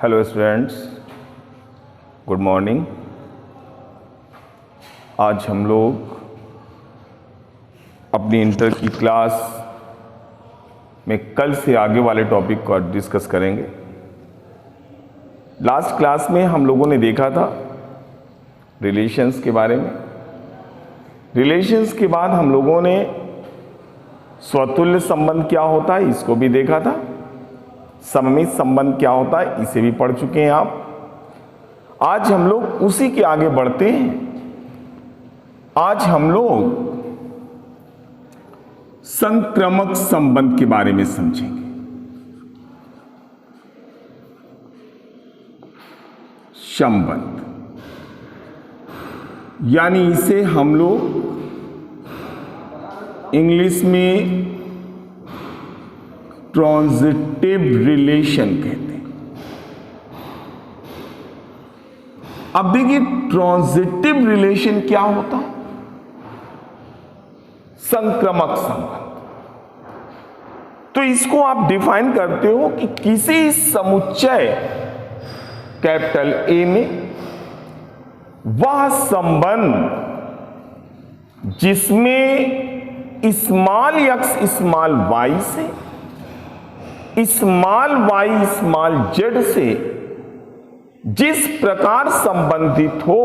Hello students, good morning. आज हम लोग अपनी इंटर की क्लास में कल से आगे वाले टॉपिक को डिस्कस करेंगे। लास्ट क्लास में हम लोगों ने देखा था रिलेशंस के बारे में। रिलेशंस के बाद हम लोगों ने स्वतुल्य संबंध क्या होता है इसको भी देखा था। सममित संबंध क्या होता है इसे भी पढ़ चुके हैं आप। आज हम लोग उसी के आगे बढ़ते हैं। आज हम लोग संक्रामक संबंध के बारे में समझेंगे। संबंध यानी इसे हम लोग इंग्लिश में ट्रांजिटिव रिलेशन कहते हैं। अब देखिए ट्रांजिटिव रिलेशन क्या होता है? संक्रामक संबंध। तो इसको आप डिफाइन करते हो कि किसी समुच्चय कैपिटल ए में वह संबंध जिसमें स्मॉल एक्स स्मॉल वाई से स्मॉल वाई स्मॉल जेड से जिस प्रकार संबंधित हो,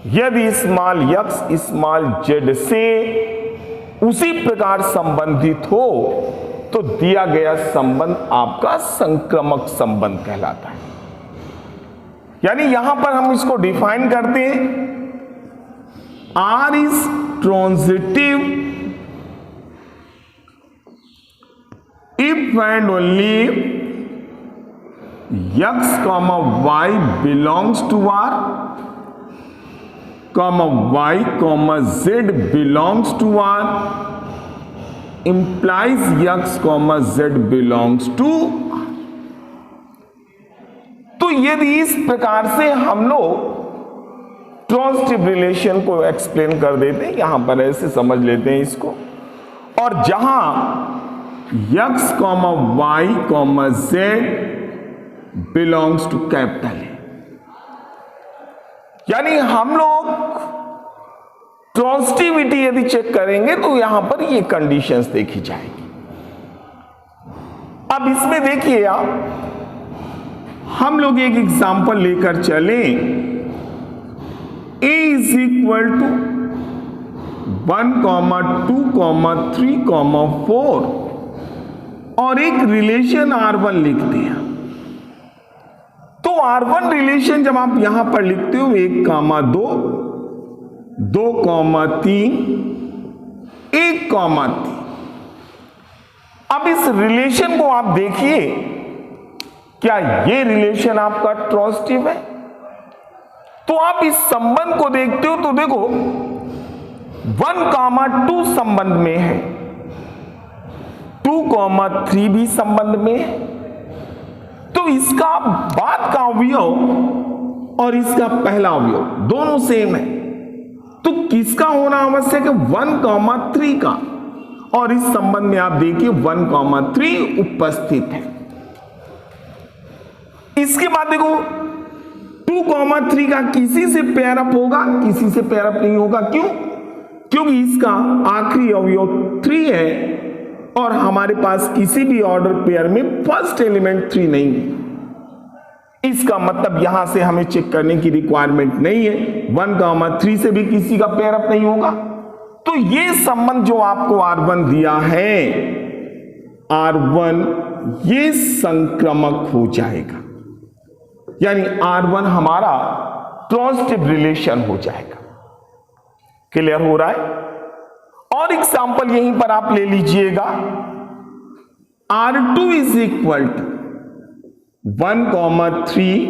यदि स्मॉल एक्स स्मॉल जेड से उसी प्रकार संबंधित हो तो दिया गया संबंध आपका संक्रामक संबंध कहलाता है। यानी यहां पर हम इसको डिफाइन करते हैं, R is transitive if and only x comma y belongs to r comma y comma z belongs to r implies x comma z belongs to r। तो यदि इस प्रकार से हम लोग ट्रांजिटिव रिलेशन को एक्सप्लेन कर देते हैं, यहां पर ऐसे समझ लेते हैं इसको, और जहां x comma y comma z belongs to capital A, यानी हम लोग ट्रांजिटिविटी यदि चेक करेंगे तो यहां पर ये कंडीशंस देखी जाएगी। अब इसमें देखिए आप, हम लोग एक एग्जांपल लेकर चलें। a इज इक्वल टू 1, 2, 3, 4 और एक रिलेशन R1 लिखते हैं। तो R1 रिलेशन जब आप यहां पर लिखते हो 1, 2, 2, 3, 1, 3। अब इस रिलेशन को आप देखिए, क्या ये रिलेशन आपका ट्रांजिटिव है? तो आप इस संबंध को देखते हो तो देखो 1, 2 संबंध में है, 2, 3 भी संबंध में है। तो इसका बाद का अवयव और इसका पहला अवयव दोनों सेम है। तो किसका होना आवश्यक है? 1, 3 का। और इस संबंध में आप देखिए 1, 3 उपस्थित है। इसके बाद देखो 2, 3 का किसी से पेयर अप होगा, किसी से पेयर अप नहीं होगा। क्यों? क्योंकि इसका आखिरी अवयव 3 है और हमारे पास किसी भी ऑर्डर पेयर में फर्स्ट एलिमेंट 3 नहीं है। इसका मतलब यहां से हमें चेक करने की रिक्वायरमेंट नहीं है, 1, 3 से भी किसी का पेयर अप नहीं होगा। तो ये संबंध जो आपको R1 दिया है, R1 ये संक्रामक हो जाएगा, यानी R1 हमारा ट्रांजिटिव रिलेशन हो जाएगा। क्लियर हो रहा है? और एग्जाम्पल यहीं पर आप ले लीजिएगा, R2 इज इक्वल टू 1, 3,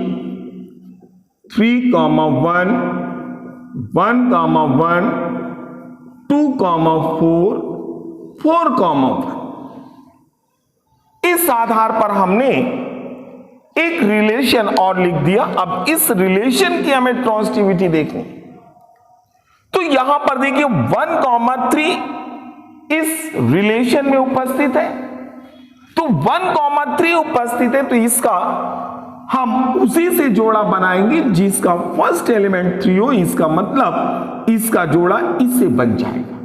3, 1, 1, 2, 4, 4, 1। इस आधार पर हमने एक रिलेशन और लिख दिया। अब इस रिलेशन की हमें ट्रांजिटिविटी देखनी। तो यहां पर देखिए 1, 3 इस रिलेशन में उपस्थित है। तो 1, 3 उपस्थित है, तो इसका हम उसी से जोड़ा बनाएंगे जिसका फर्स्ट एलिमेंट 3 हो, इसका मतलब इसका जोड़ा इससे बन जाएगा।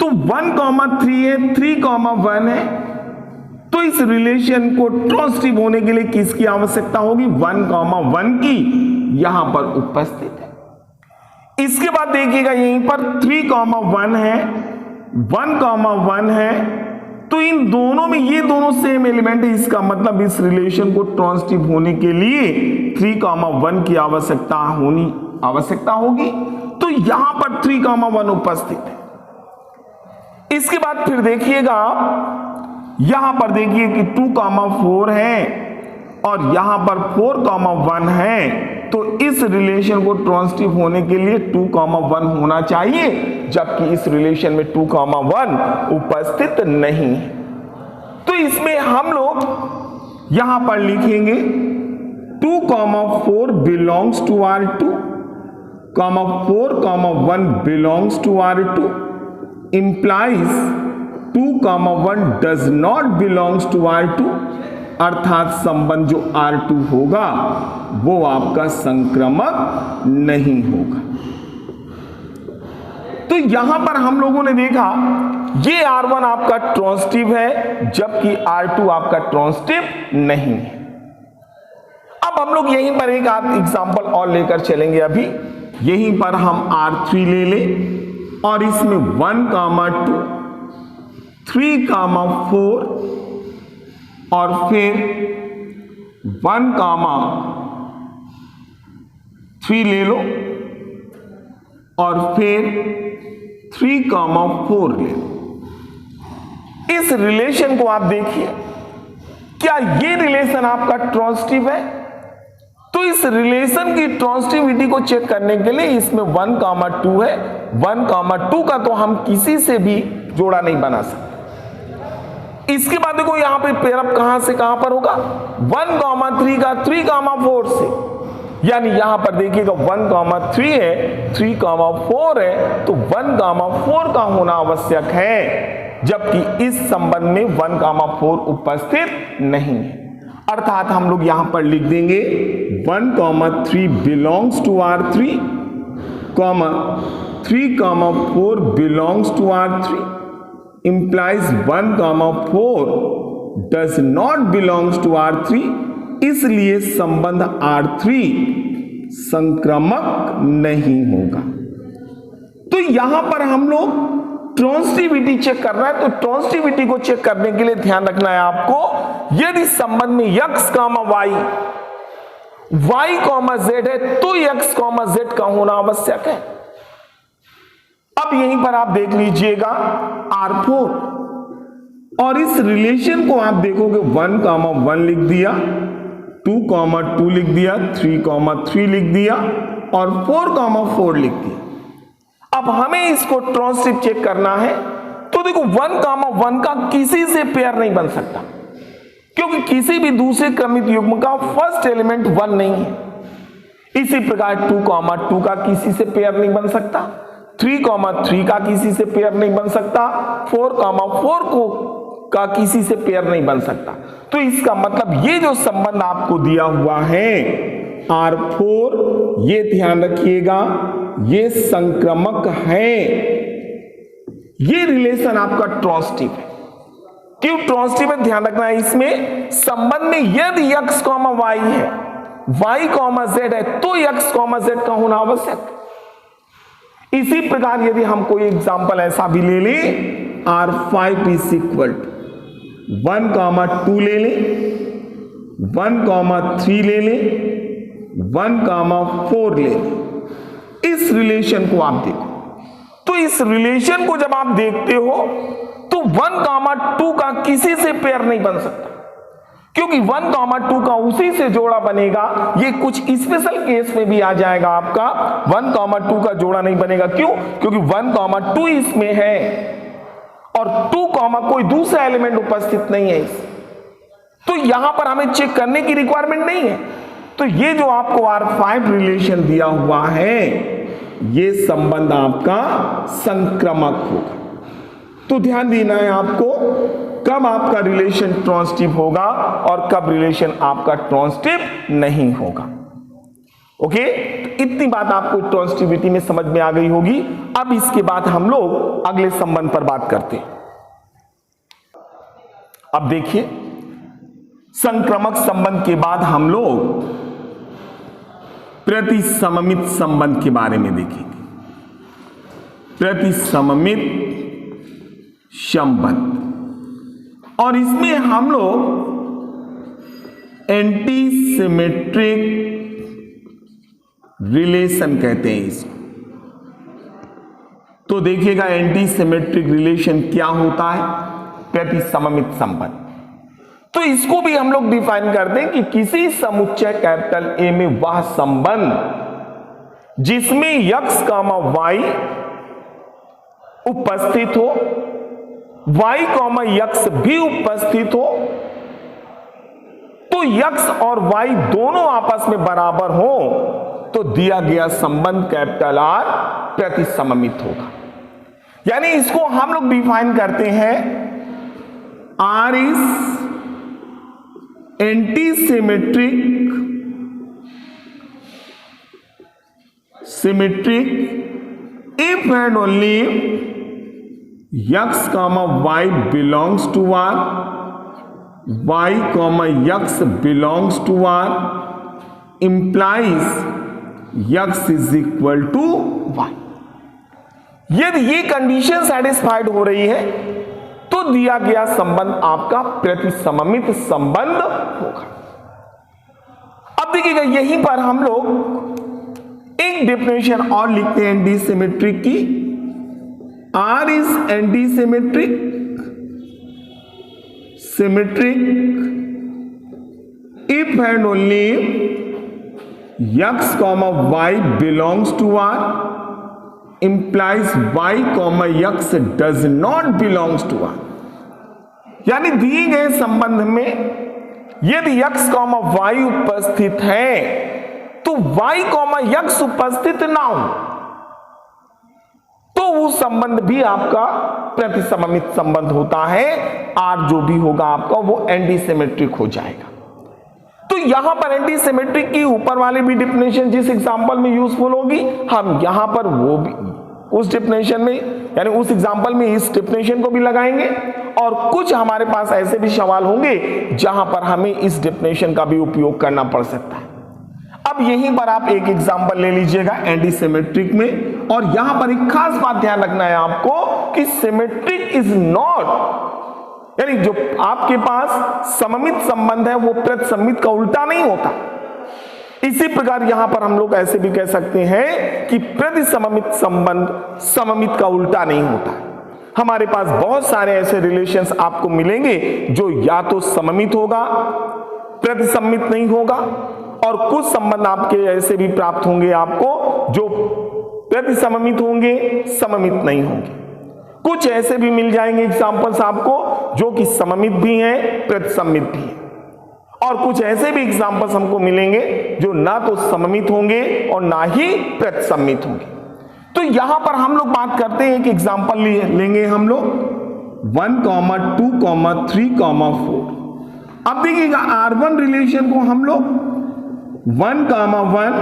तो 1,3 है, 3,1 है, तो इस रिलेशन को ट्रांजिटिव होने के लिए किसकी आवश्यकता होगी? 1,1 की यहां पर उपस्थित है। इसके बाद देखिएगा यहीं पर 3,1 है, 1,1 है, तो इन दोनों में ये दोनों सेम एलिमेंट है, इसका मतलब इस रिलेशन को ट्रांजिटिव होने के लिए 3,1 की आवश्यकता होगी। तो यहां पर 3,1 उपस्थित है। इसके बाद फिर देखिएगा यहां पर देखिए कि 2,4 है और यहां पर 4,1 है, तो इस रिलेशन को ट्रांजिटिव होने के लिए 2,1 होना चाहिए, जबकि इस रिलेशन में 2,1 उपस्थित नहीं है। तो इसमें हम लोग यहां पर लिखेंगे 2,4 belongs to R2, 4,1 belongs to R2 implies 2,1 does not belongs to R2, अर्थात संबंध जो R2 होगा वो आपका संक्रमक नहीं होगा। तो यहां पर हम लोगों ने देखा ये R1 आपका ट्रांजिटिव है, जबकि R2 आपका ट्रांजिटिव नहीं है। अब हम लोग यहीं पर एक एग्जांपल और लेकर चलेंगे। अभी यहीं पर हम R3 ले लें और इसमें 1,2 3,4 और फिर 1,3 ले लो और फिर 3,4 ले लो। इस रिलेशन को आप देखिए, क्या ये रिलेशन आपका ट्रांजिटिव है? तो इस रिलेशन की ट्रांजिटिविटी को चेक करने के लिए इसमें 1,2 है, 1,2 का तो हम किसी से भी जोड़ा नहीं बना सकते। इसके बाद देखो यहां पे पेयरअप कहां से कहां पर होगा? 1,3 का 3,4 से, यानी यहां पर देखिएगा 1,3 है, 3,4 है, तो 1,4 का होना आवश्यक है, जबकि इस संबंध में 1,4 उपस्थित नहीं है। अर्थात हम लोग यहां पर लिख देंगे 1,3 belongs to R3, 3,4 belongs to R3 implies 1,4 does not belongs to R3, इसलिए संबंध R3 संक्रमक नहीं होगा। तो यहां पर हम लोग ट्रांजिटिविटी चेक कर रहे हैं, तो ट्रांजिटिविटी को चेक करने के लिए ध्यान रखना है आपको, यदि संबंध में x, y, y, z है तो x, z का होना आवश्यक है। अब यहीं पर आप देख लीजिएगा R4 और इस रिलेशन को आप देखोगे 1,1 लिख दिया, 2,2 लिख दिया, 3,3 लिख दिया और 4,4 लिख दिया। अब हमें इसको ट्रांजिटिव चेक करना है, तो देखो 1,1 का किसी से पेयर नहीं बन सकता, क्योंकि किसी भी दूसरे क्रमित युग्म का फर्स्ट एलिमेंट 1 नहीं है। इसी प्रकार 2,2 का किसी से पेयर नहीं बन सकता, 3,3 का किसी से पेयर नहीं बन सकता, 4,4 का किसी से पेयर नहीं बन सकता। तो इसका मतलब ये जो संबंध आपको दिया हुआ है R4, ये ध्यान रखिएगा, ये संक्रमक है, ये रिलेशन आपका ट्रांजिटिव है। क्यों ट्रांजिटिव है? ध्यान रखना है, इसमें संबंध में यदि x, y है, y, z है, तो x, z का होना आवश्यक है। इसी प्रकार यदि हम कोई एग्जांपल ऐसा भी ले लें, R5 इज इक्वल टू 1,2 ले लें, 1,3 ले लें, 1,4 ले लें, इस रिलेशन को आप देखो। तो इस रिलेशन को जब आप देखते हो तो 1,2 का किसी से पेयर नहीं बन सकता, क्योंकि 1,2 का उसी से जोड़ा बनेगा। ये कुछ स्पेशल केस में भी आ जाएगा, आपका 1,2 का जोड़ा नहीं बनेगा। क्यों? क्योंकि 1,2 इसमें है और 2, कोई दूसरा एलिमेंट उपस्थित नहीं है इस, तो यहां पर हमें चेक करने की रिक्वायरमेंट नहीं है। तो ये जो आपको R5 रिलेशन दिया हुआ है, ये संबंध आपका संक्रमक होगा। तो ध्यान देना है आपको, कब कब आपका रिलेशन ट्रांजिटिव होगा और कब रिलेशन आपका ट्रांजिटिव नहीं होगा। ओके, तो इतनी बात आपको ट्रांजिटिविटी में समझ में आ गई होगी। अब इसके बाद हम लोग अगले संबंध पर बात करते हैं। अब देखिए, संक्रमक संबंध के बाद हम लोग प्रतिसममित संबंध के बारे में देखेंगे। प्रतिसममित संबंध, और इसमें हम लोग एंटी सिमेट्रिक रिलेशन कहते हैं इसको। तो देखिएगा एंटी सिमेट्रिक रिलेशन क्या होता है, प्रतिसममित संबंध। तो इसको भी हम लोग डिफाइन करते हैं कि किसी समुच्चय कैपिटल ए में वह संबंध जिसमें x, y उपस्थित हो, y, x भी उपस्थित हो, तो x और y दोनों आपस में बराबर हो तो दिया गया संबंध कैपिटल R प्रतिसममित होगा। यानी इसको हम लोग डिफाइन करते हैं, R is anti symmetric if and only x, y belongs to R, y, x belongs to R implies x is equal to y। यदि ये कंडीशन सेटिस्फाइड हो रही है तो दिया गया संबंध आपका प्रतिसममित संबंध होगा। अब देखिएगा, यहीं पर हम लोग एक डेफिनेशन और लिखते हैं एंटी सिमेट्रिक की। R is anti symmetric if and only x, y belongs to R implies y, x does not belongs to R। यानी दिए गए संबंध में यदि x, y उपस्थित है तो y, x उपस्थित ना हो तो वो संबंध भी आपका प्रतिसममित संबंध होता है। R जो भी होगा आपका वो एंटी सिमेट्रिक हो जाएगा। तो यहां पर एंटी सिमेट्रिक की ऊपर वाली भी डिफिनेशन जिस एग्जांपल में यूजफुल होगी, हम यहां पर वो भी उस डिफिनेशन में, यानी उस एग्जांपल में इस डिफिनेशन को भी लगाएंगे। और कुछ हमारे पास ऐसे भी सवाल होंगे जहां पर हमें इस डिफिनेशन का भी उपयोग करना पड़ सकता है। अब यहीं पर आप एक एग्जांपल ले लीजिएगा एंटी सिमेट्रिक में, और यहां पर एक खास बात ध्यान रखना है आपको कि सिमेट्रिक इज नॉट, यानी जो आपके पास सममित संबंध है वो प्रतिसममित का उल्टा नहीं होता। इसी प्रकार यहां पर हम लोग ऐसे भी कह सकते हैं कि प्रतिसममित संबंध सममित का उल्टा नहीं होता। हमारे पास बहुत सारे ऐसे रिलेशंस आपको मिलेंगे जो या तो सममित होगा, प्रतिसममित नहीं होगा, और कुछ संबंध आपके ऐसे भी प्राप्त होंगे आपको जो प्रतिसममित होंगे, सममित नहीं होंगे। कुछ ऐसे भी मिल जाएंगे एग्जांपल्स आपको जो कि सममित भी हैं, प्रतिसममित भी हैं, और कुछ ऐसे भी एग्जांपल्स हमको मिलेंगे जो ना तो सममित होंगे और ना ही प्रतिसममित होंगे। तो यहां पर हम लोग बात करते हैं कि एग्जांपल लेंगे हम लोग 1, 2, 3, 4। अब देखिएगा R1 रिलेशन को हम लोग 1, 1,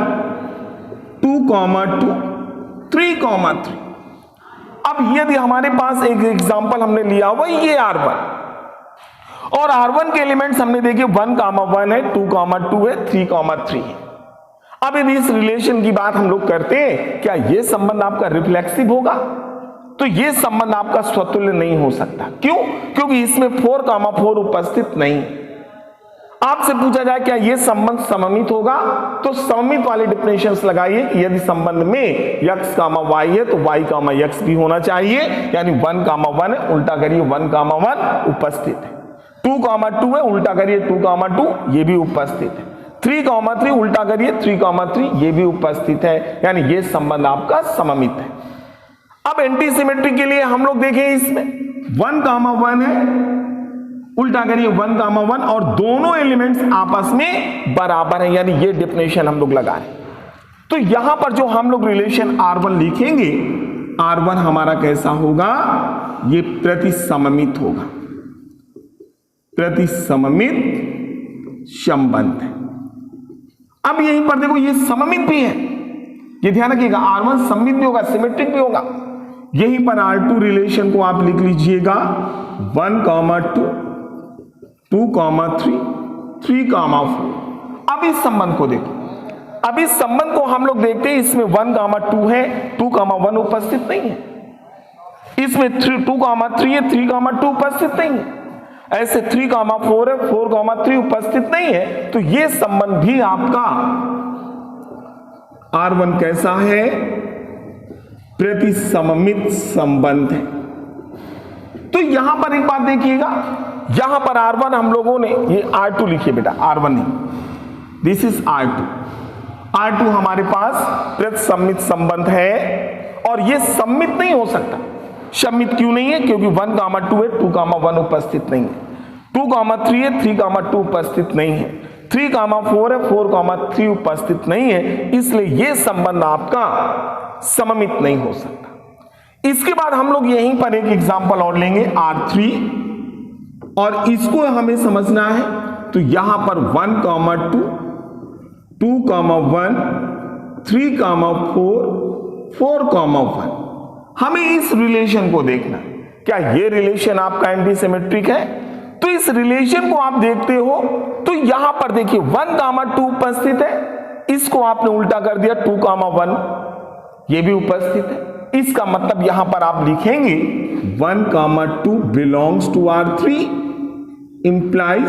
2, 2, 3, 3। अब यदि हमारे पास एक एग्जांपल हमने लिया हुआ ये R1, और R1 के एलिमेंट्स हमने देखे 1, 1 है, 2, 2 है, 3, 3 है। अब यदि इस रिलेशन की बात हम लोग करते हैं, क्या यह संबंध आपका रिफ्लेक्सिव होगा? तो यह संबंध आपका स्वतुल्य नहीं हो सकता। क्यों? क्योंकि इसमें 4, 4 उपस्थित नहीं। आपसे पूछा जाए क्या यह संबंध सममित होगा, तो सममित वाले डिफिनेशंस लगाइए कि यदि संबंध में x, y है तो y, x भी होना चाहिए, यानी 1, 1 है, उल्टा करिए 1, 1 उपस्थित है। 2, 2 है, उल्टा करिए 2, 2 ये भी उपस्थित है। 3, 3 उल्टा करिए 3, 3 ये भी उपस्थित है, यानी ये संबंध आपका सममित है। अब एंटी सिमेट्री के लिए हम लोग देखें, इसमें 1, 1 है, उल्टा करिए 1, 1 और दोनों एलिमेंट्स आपस में बराबर हैं, यानी ये डेफिनेशन हम लोग लगा रहे हैं। तो यहां पर जो हम लोग रिलेशन R1 लिखेंगे, R1 हमारा कैसा होगा? ये प्रतिसममित होगा। प्रतिसममित संबंध है। अब यहीं पर देखो ये सममित भी है, ये ध्यान रखिएगा, R1 सममित भी होगा, सिमेट्रिक भी होगा। यहीं पर R2 रिलेशन को आप लिख लीजिएगा 1, 2, 2, 3, 3, 4। अब इस संबंध को देखो, अब इस संबंध को हम लोग देखते हैं, इसमें 1, 2 है, 2, 1 उपस्थित नहीं है। इसमें 2, 3 है, 3, 2 उपस्थित नहीं है। ऐसे 3, 4 है, 4, 3 उपस्थित नहीं है। तो ये संबंध भी आपका R1 कैसा है? प्रतिसममित संबंध है। तो यहां पर एक बात देखिएगा, यहां पर R1 हम लोगों ने, ये R2 लिखिए बेटा, R1 नहीं, दिस इज R2। R2 हमारे पास प्रतिसममित संबंध है और ये सम्मित नहीं हो सकता। सम्मित क्यों नहीं है? क्योंकि 1, 2 है, 2, 1 उपस्थित नहीं है। 2, 3 है, 3, 2 उपस्थित नहीं है। 3, 4 है, 4, 3 उपस्थित नहीं है। इसलिए यह संबंध आपका सममित नहीं हो सकता। इसके बाद हम लोग यहीं पर एक एग्जांपल और लेंगे R3, और इसको हमें समझना है। तो यहां पर 1, 2, 2, 1, 3, 4, 4, 1, हमें इस रिलेशन को देखना है। क्या ये रिलेशन आपका एंटी सिमेट्रिक है? तो इस रिलेशन को आप देखते हो तो यहां पर देखिए 1, 2 उपस्थित है, इसको आपने उल्टा कर दिया, 2, 1 ये भी उपस्थित है। इसका मतलब यहां पर आप लिखेंगे 1, 2 belongs to R3 implies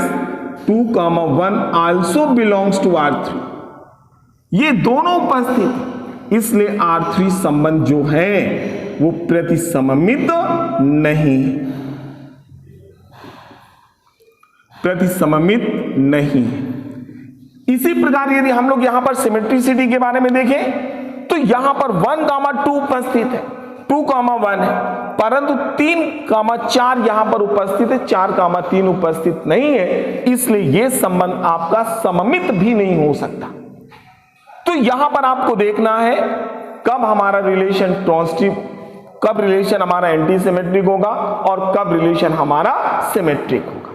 2, 1 also belongs to R3। ये दोनों उपस्थित है, इसलिए R3 संबंध जो है वो प्रतिसममित नहीं, प्रतिसममित नहीं। इसी प्रकार यदि हम लोग यहां पर सिमेट्रिसिटी के बारे में देखें तो यहां पर 1, 2 उपस्थित है, 2, 1 है, परंतु 3, 4 यहां पर उपस्थित है, 4, 3 उपस्थित नहीं है। इसलिए यह संबंध आपका सममित भी नहीं हो सकता। तो यहां पर आपको देखना है कब हमारा रिलेशन ट्रांजिटिव, कब रिलेशन हमारा एंटी सिमेट्रिक होगा और कब रिलेशन हमारा सिमेट्रिक होगा।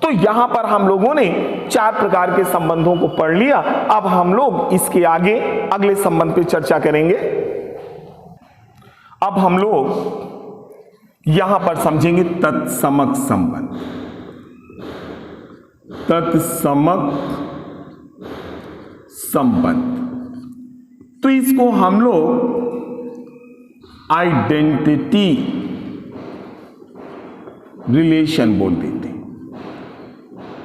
तो यहां पर हम लोगों ने 4 प्रकार के संबंधों को पढ़ लिया। अब हम लोग इसके आगे अगले संबंध पे चर्चा करेंगे। अब हम लोग यहां पर समझेंगे तत्समक संबंध। तत्समक संबंध, तो इसको हम लोग आइडेंटिटी रिलेशन बोल देते हैं।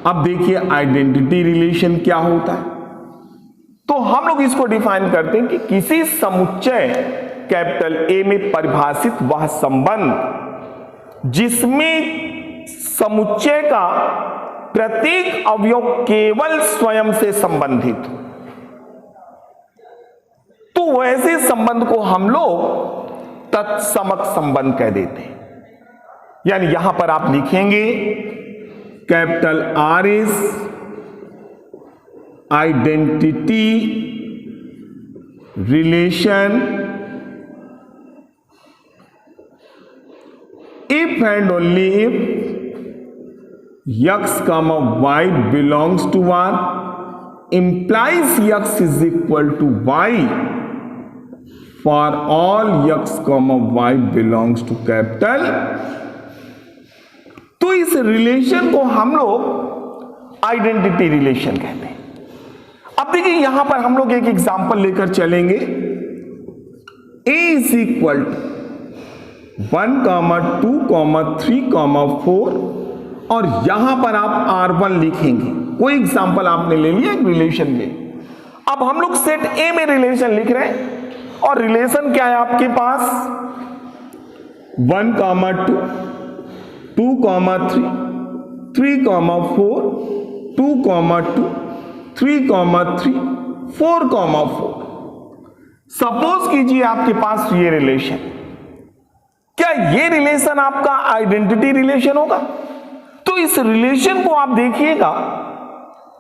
अब देखिए आइडेंटिटी रिलेशन क्या होता है। तो हम लोग इसको डिफाइन करते हैं कि किसी समुच्चय कैपिटल A में परिभाषित वह संबंध जिसमें समुच्चय का प्रत्येक अवयव केवल स्वयं से संबंधित हो, तो वैसे संबंध को हम लोग तत्समक संबंध कह देते हैं। यानी यहां पर आप लिखेंगे capital R is identity relation if and only if x, y belongs to R implies x is equal to y for all x, y belongs to capital। तो इस रिलेशन को हम लोग आइडेंटिटी रिलेशन कहते हैं। अब देखिए यहां पर हम लोग एक एग्जांपल लेकर चलेंगे। A इज इक्वल टू 1, 2, 3, 4 और यहां पर आप R1 लिखेंगे। कोई एग्जांपल आपने ले लिया एक रिलेशन में। अब हम लोग सेट A में रिलेशन लिख रहे हैं और रिलेशन क्या है आपके पास 1, 2, 2, 3, 3, 4, 2, 2, 3, 3, 4, 4। सपोज कीजिए आपके पास ये रिलेशन, क्या ये रिलेशन आपका आइडेंटिटी रिलेशन होगा? तो इस रिलेशन को आप देखिएगा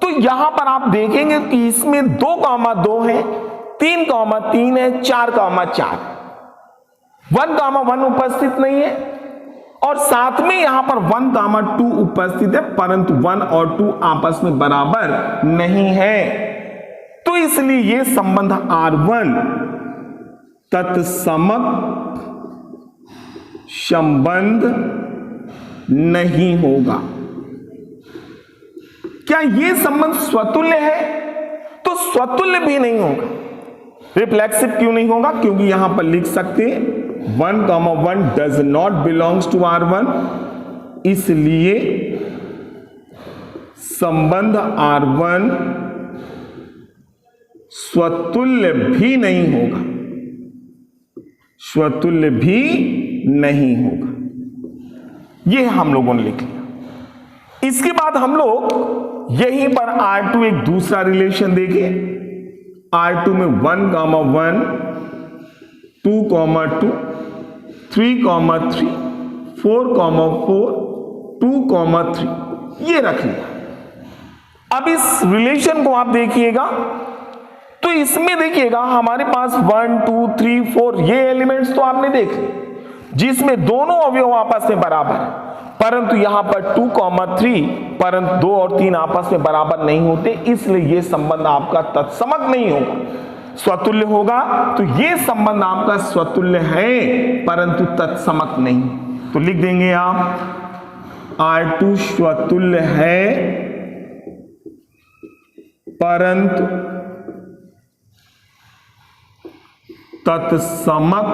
तो यहां पर आप देखेंगे कि इसमें 2, 2 है, 3, 3 है, 4, 4। 1, 1 उपस्थित नहीं है और साथ में यहां पर 1, 2 उपस्थित है, परंतु 1 और 2 आपस में बराबर नहीं है। तो इसलिए यह संबंध R1 तत्समक संबंध नहीं होगा। क्या यह संबंध स्वतुल्य है? तो स्वतुल्य भी नहीं होगा। रिफ्लेक्सिव क्यों नहीं होगा? क्योंकि यहां पर लिख सकते हैं 1, 1 does not belongs to R1, इसलिए संबंध R1 स्वतुल्य भी नहीं होगा, स्वतुल्य भी नहीं होगा। यह हम लोगों ने लिख लिया। इसके बाद हम लोग यहीं पर R2 एक दूसरा रिलेशन देखें। R2 में 1, 1, 2, 2, 3, 3, 4, 4, 2, 3 ये रख लिया। अब इस रिलेशन को आप देखिएगा तो इसमें देखिएगा हमारे पास 1, 2, 3, 4 ये एलिमेंट्स तो आपने देख लिए जिसमें दोनों अवयव आपस में बराबर है, परंतु यहां पर 2, 3 परंतु 2 और 3 आपस में बराबर नहीं होते, इसलिए यह संबंध आपका तत्समक नहीं होगा, स्वतुल्य होगा। तो यह संबंध आपका स्वतुल्य है परंतु तत्समक नहीं। तो लिख देंगे आप R2 स्वतुल्य है परंतु तत्समक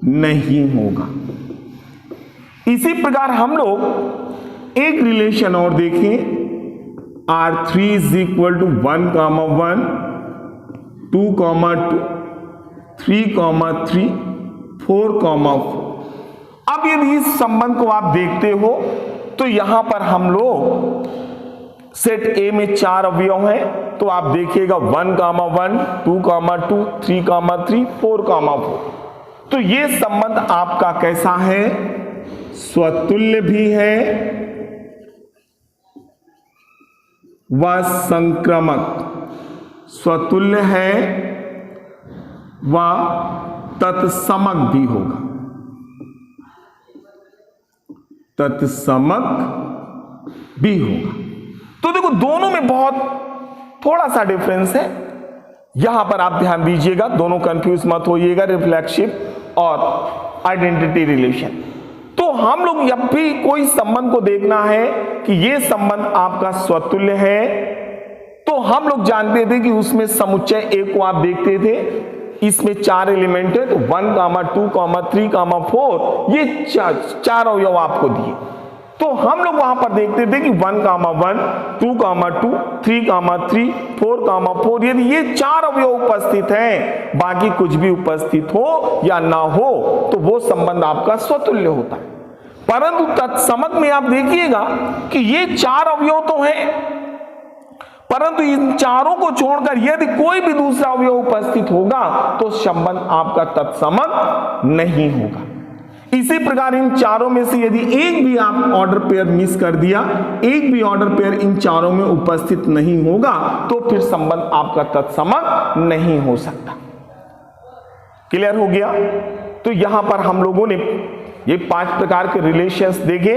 नहीं होगा। इसी प्रकार हम लोग एक रिलेशन और देखें। R3 is equal to 1, 1, 2, 2, 3, 3, 4, 4। अब यदि इस संबंध को आप देखते हो तो यहां पर हम लोग सेट A में 4 अवयव हैं, तो आप देखिएगा 1, 1, 2, 2, 3, 3, 4, 4। तो ये संबंध आपका कैसा है? स्वतुल्य भी है व संक्रमक, स्वतुल्य है व तत्समक भी होगा, तत्समक भी होगा। तो देखो दोनों में बहुत थोड़ा सा डिफरेंस है, यहां पर आप ध्यान दीजिएगा, दोनों कंफ्यूज मत होइएगा, रिफ्लेक्सिव और आइडेंटिटी रिलेशन। तो हम लोग जब भी कोई संबंध को देखना है कि यह संबंध आपका स्वतुल्य है, तो हम लोग जानते थे कि उसमें समुच्चय A को आप देखते थे, इसमें 4 एलिमेंट है, तो 1, 2, 3, 4 ये 4 अवयव आपको दिए। तो हम लोग वहां पर देखते थे कि 1, 1, 2, 2, 3, 3, 4, 4 यदि ये 4 अवयव उपस्थित हैं, बाकी कुछ भी उपस्थित हो या ना हो तो वो संबंध आपका स्वतुल्य होता है। परंतु तत्समक में आप देखिएगा कि ये 4 अवयव तो हैं, परंतु इन चारों को छोड़कर यदि कोई भी दूसरा अवयव उपस्थित होगा तो संबंध आपका तत्समक नहीं होगा। इसी प्रकार इन चारों में से यदि एक भी आप ऑर्डर पेयर मिस कर दिया, एक भी ऑर्डर पेयर इन चारों में उपस्थित नहीं होगा, तो फिर संबंध आपका तत्समक नहीं हो सकता। क्लियर हो गया? तो यहां पर हम लोगों ने ये 5 प्रकार के रिलेशंस देखे।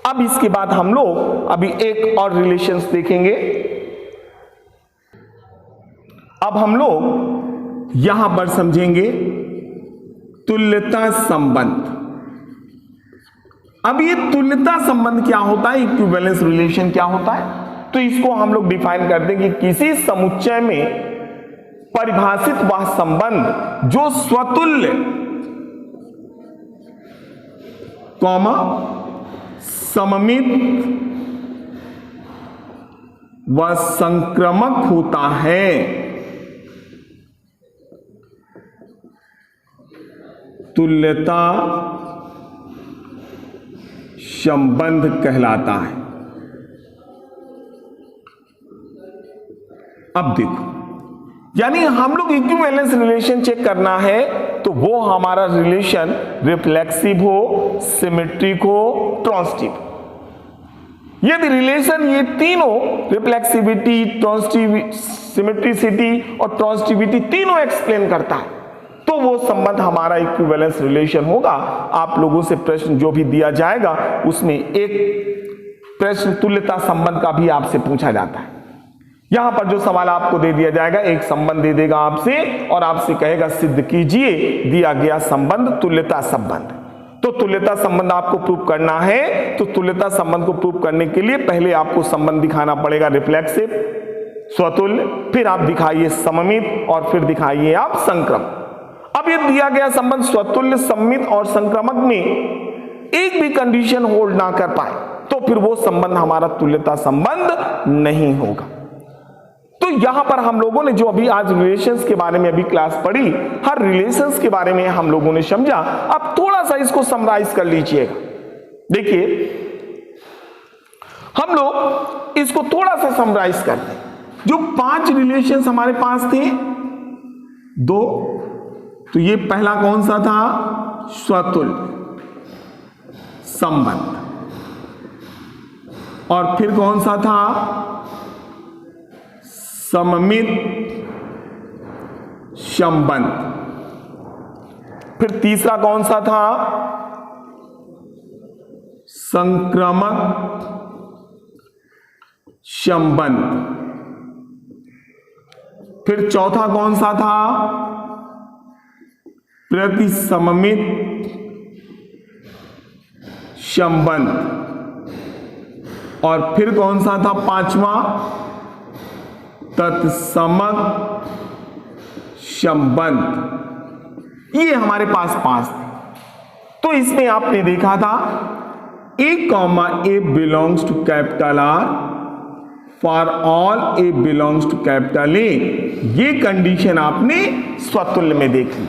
अब इसके बाद हम लोग अभी एक और रिलेशंस देखेंगे। अब हम लोग यहां पर समझेंगे तुल्यता संबंध। अब ये तुल्यता संबंध क्या होता है, इक्विवेलेंस रिलेशन क्या होता है, तो इसको हम लोग डिफाइन करते हैं कि किसी समुच्चय में परिभाषित वह संबंध जो स्वतुल्य कॉमा सममित व संक्रमक होता है, तुल्यता संबंध कहलाता है। अब देखो, यानी हम लोग इक्विवेलेंस रिलेशन चेक करना है तो वो हमारा रिलेशन रिफ्लेक्सिव हो, सिमेट्रिक हो, ट्रांजिटिव। यदि रिलेशन ये तीनों रिफ्लेक्सिविटी, सिमेट्रिसिटी और ट्रांजिटिविटी तीनों एक्सप्लेन करता है, तो वो संबंध हमारा इक्विवेलेंस रिलेशन होगा। आप लोगों से प्रश्न जो भी दिया जाएगा उसमें एक प्रश्न तुल्यता संबंध का भी आपसे पूछा जाता है। यहां पर जो सवाल आपको दे दिया जाएगा, एक संबंध दे देगा आपसे और आपसे कहेगा सिद्ध कीजिए दिया गया संबंध तुल्यता संबंध। तो तुल्यता संबंध आपको प्रूव करना है, तो तुल्यता संबंध को प्रूव करने के लिए पहले आपको संबंध दिखाना पड़ेगा रिफ्लेक्सिव, स्वतुल्य, फिर आप दिखाइए सममित और फिर दिखाइए आप संक्रमक। अब ये दिया गया संबंध स्वतुल्य, सममित और संक्रमक में एक भी कंडीशन होल्ड ना कर पाए तो फिर वो संबंध हमारा तुल्यता संबंध नहीं होगा। तो यहां पर हम लोगों ने जो अभी आज रिलेशंस के बारे में अभी क्लास पढ़ी, हर रिलेशंस के बारे में हम लोगों ने समझा। अब थोड़ा सा इसको समराइज कर लीजिएगा। देखिए हम लोग इसको थोड़ा सा समराइज करते हैं। जो 5 रिलेशंस हमारे पास थे, 2, तो ये पहला कौन सा था? स्वतुल्य संबंध। और फिर कौन सा था? सममित संबंध। फिर तीसरा कौन सा था? संक्रमक संबंध। फिर चौथा कौन सा था? प्रतिसममित संबंध। और फिर कौन सा था 5वां? तत्समक संबंध। ये हमारे पास 5 थे। तो इसमें आपने देखा था A, A belongs to capital R, for all A belongs to capital A। ये कंडीशन आपने स्वतुल्य में देखी।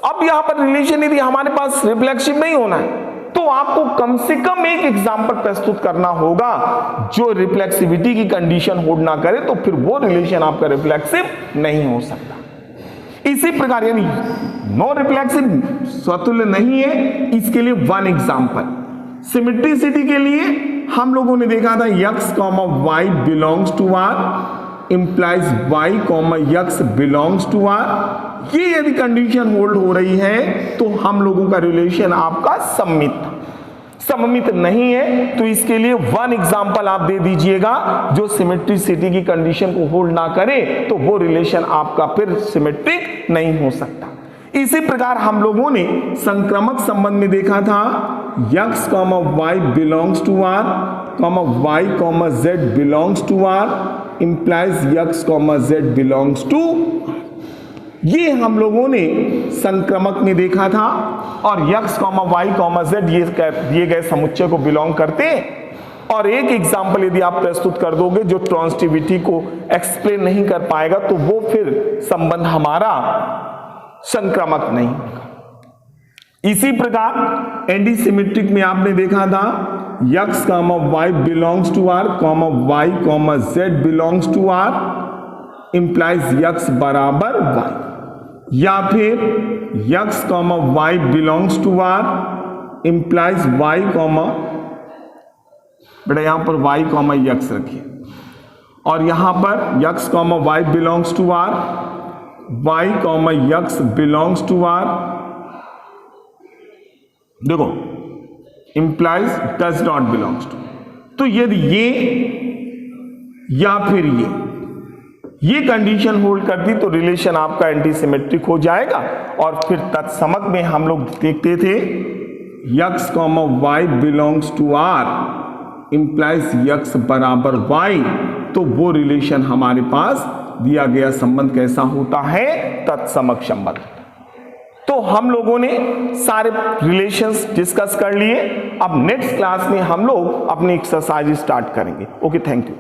अब यहां पर रिलेशन यदि हमारे पास रिफ्लेक्सिव नहीं होना है तो आपको कम से कम एक एग्जांपल प्रस्तुत करना होगा जो रिफ्लेक्सिविटी की कंडीशन होल्ड ना करे, तो फिर वो रिलेशन आपका रिफ्लेक्सिव नहीं हो सकता। इसी प्रकार यानी नो रिफ्लेक्सिव स्वतुल्य नहीं है, इसके लिए 1 एग्जांपल। सिमेट्रिसिटी के लिए हम लोगों ने देखा था x, y belongs to r implies y, x belongs to r। ये यदि कंडीशन होल्ड हो रही है तो हम लोगों का रिलेशन आपका सममित था। सममित नहीं है तो इसके लिए 1 एग्जांपल आप दे दीजिएगा जो सिमेट्रिसिटी की कंडीशन को होल्ड ना करे, तो वो रिलेशन आपका फिर सिमेट्रिक नहीं हो सकता। इसी प्रकार हम लोगों ने संक्रमक संबंध में देखा था x, y belongs to r, y, z belongs to r implies x, z belongs to. ये हम लोगों ने संक्रमक में देखा था। और x, y, z ये दिए गए समुच्चय को बिलोंग करते हैं। और एक एग्जाम्पल यदि आप प्रस्तुत कर दोगे जो ट्रांसिटिविटी को एक्सप्लेन नहीं कर पाएगा तो वो फिर संबंध हमारा संक्रमक नहीं होगा। इसी प्रकार एंटीसिमेट्रिक में आपने देखा था x, y belongs to r, y, z belongs to r implies x बराबर y। या फिर x, y belongs to r implies y, बेटा यहां पर y, x रखिए। और यहां पर x, y belongs to r, y, x belongs to r देखो implies does not belongs to. तो यदि ये या फिर ये कंडीशन होल्ड करती तो रिलेशन आपका एंटीसिमेट्रिक हो जाएगा। और फिर तत्समक में हम लोग देखते थे x, y belongs to r implies x बराबर y। तो वो रिलेशन हमारे पास दिया गया संबंध कैसा होता है? तत्समक संबंध। तो हम लोगों ने सारे रिलेशंस डिस्कस कर लिए। अब नेक्स्ट क्लास में हम लोग अपनी एक्सरसाइज स्टार्ट करेंगे। Okay, thank you.